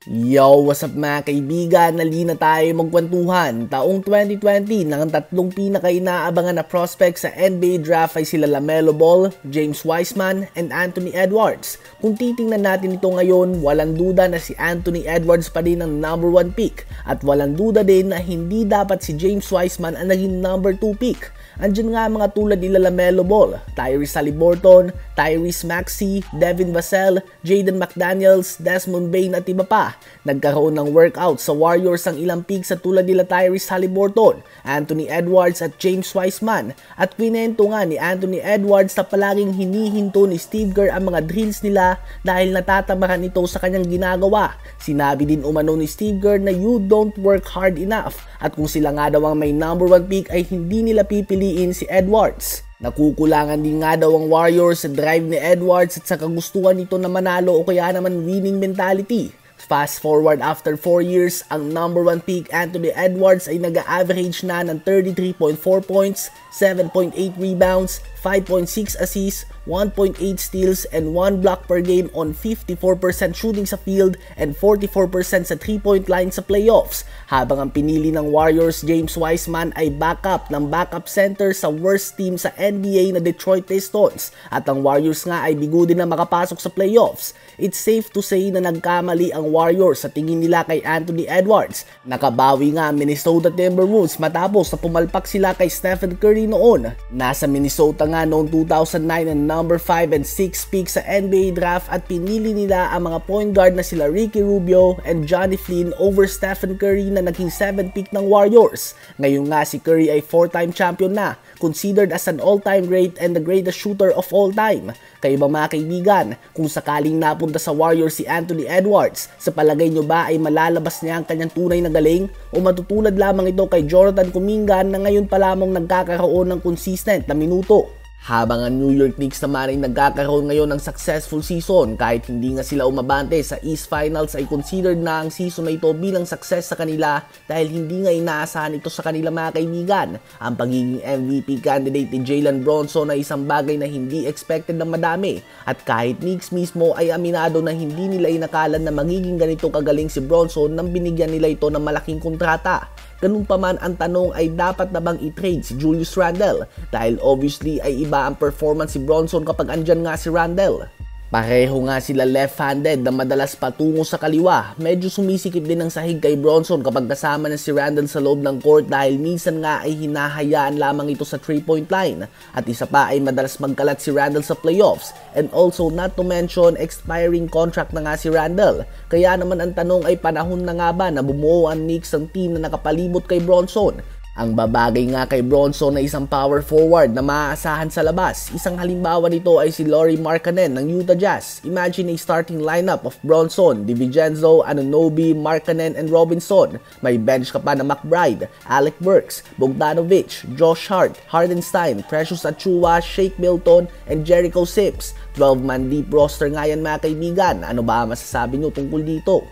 Yo, what's up mga kaibigan? Nalina tayo magkwentuhan. Taong 2020 nang ang tatlong pinaka-inaabangan na prospects sa NBA draft ay sila LaMelo Ball, James Wiseman, and Anthony Edwards. Kung titingnan natin ito ngayon, walang duda na si Anthony Edwards pa din ang number 1 pick at walang duda din na hindi dapat si James Wiseman ang naging number 2 pick. Andyan nga mga tulad nila LaMelo Ball, Tyrese Haliburton, Tyrese Maxey, Devin Vassell, Jaden McDaniels, Desmond Bane at iba pa. Nagkaroon ng workout sa Warriors ang ilang picks at tulad nila Tyrese Haliburton, Anthony Edwards at James Wiseman. At kwinento nga ni Anthony Edwards na palaging hinihinto ni Steve Kerr ang mga drills nila dahil natatamaran ito sa kanyang ginagawa. Sinabi din umano ni Steve Kerr na you don't work hard enough at kung sila nga daw ang may number 1 pick ay hindi nila pipiliin si Edwards. Nakukulangan din nga daw ang Warriors sa drive ni Edwards at sa kagustuhan nito na manalo o kaya naman winning mentality. Fast forward after 4 years, ang number 1 pick Anthony Edwards ay nag-average na ng 33.4 points, 7.8 rebounds, 5.6 assists, 1.8 steals, and 1 block per game on 54% shooting sa field and 44% sa 3-point line sa playoffs. Habang ang pinili ng Warriors, James Wiseman ay backup ng backup center sa worst team sa NBA na Detroit Pistons. At ang Warriors nga ay bigo din na makapasok sa playoffs. It's safe to say na nagkamali ang Warriors sa tingin nila kay Anthony Edwards. Nakabawi nga ang Minnesota Timberwolves matapos na pumalpak sila kay Stephen Curry noon. Nasa Minnesota nga noong 2009 ang number 5 and 6 pick sa NBA draft at pinili nila ang mga point guard na sila Ricky Rubio and Johnny Flynn over Stephen Curry na naging 7 pick ng Warriors. Ngayon nga si Curry ay 4-time champion na, considered as an all-time great and the greatest shooter of all time. Kayo ba mga kaibigan, kung sakaling napunta sa Warriors si Anthony Edwards, sa palagay nyo ba ay malalabas niya ang kanyang tunay na galing o matutulad lamang ito kay Jonathan Kuminga na ngayon pa lamang nagkakaroon ng consistent na minuto? Habang ang New York Knicks naman ay nagkakaroon ngayon ng successful season kahit hindi nga sila umabante sa East Finals ay considered na ang season na ito bilang success sa kanila dahil hindi nga inaasahan ito sa kanila mga kaibigan. Ang pagiging MVP candidate ni Jalen Bronson ay isang bagay na hindi expected ng madami at kahit Knicks mismo ay aminado na hindi nila inakalan na magiging ganito kagaling si Bronson nang binigyan nila ito ng malaking kontrata. Ganun pa man ang tanong ay dapat na bang i-trade si Julius Randle dahil obviously ay iba ang performance si Bronson kapag andyan nga si Randle. Pareho nga sila left-handed na madalas patungo sa kaliwa. Medyo sumisikip din ang sahig kay Bronson kapag kasama na si Randle sa loob ng court dahil minsan nga ay hinahayaan lamang ito sa 3-point line. At isa pa ay madalas magkalat si Randle sa playoffs. And also not to mention expiring contract na nga si Randle. Kaya naman ang tanong ay panahon na nga ba na bumuo ang Knicks ng team na nakapalibot kay Bronson? Ang babagay nga kay Bronson na isang power forward na maaasahan sa labas. Isang halimbawa nito ay si Lauri Markkanen ng Utah Jazz. Imagine a starting lineup of Bronson, DiVincenzo, Anunoby, Markkanen, and Robinson. May bench ka pa na McBride, Alec Burks, Bogdanovic, Josh Hart, Hardenstein, Precious Achiuwa, Shake Milton, and Jericho Sims. 12-man deep roster nga yan mga kaibigan. Ano ba masasabi nyo tungkol dito?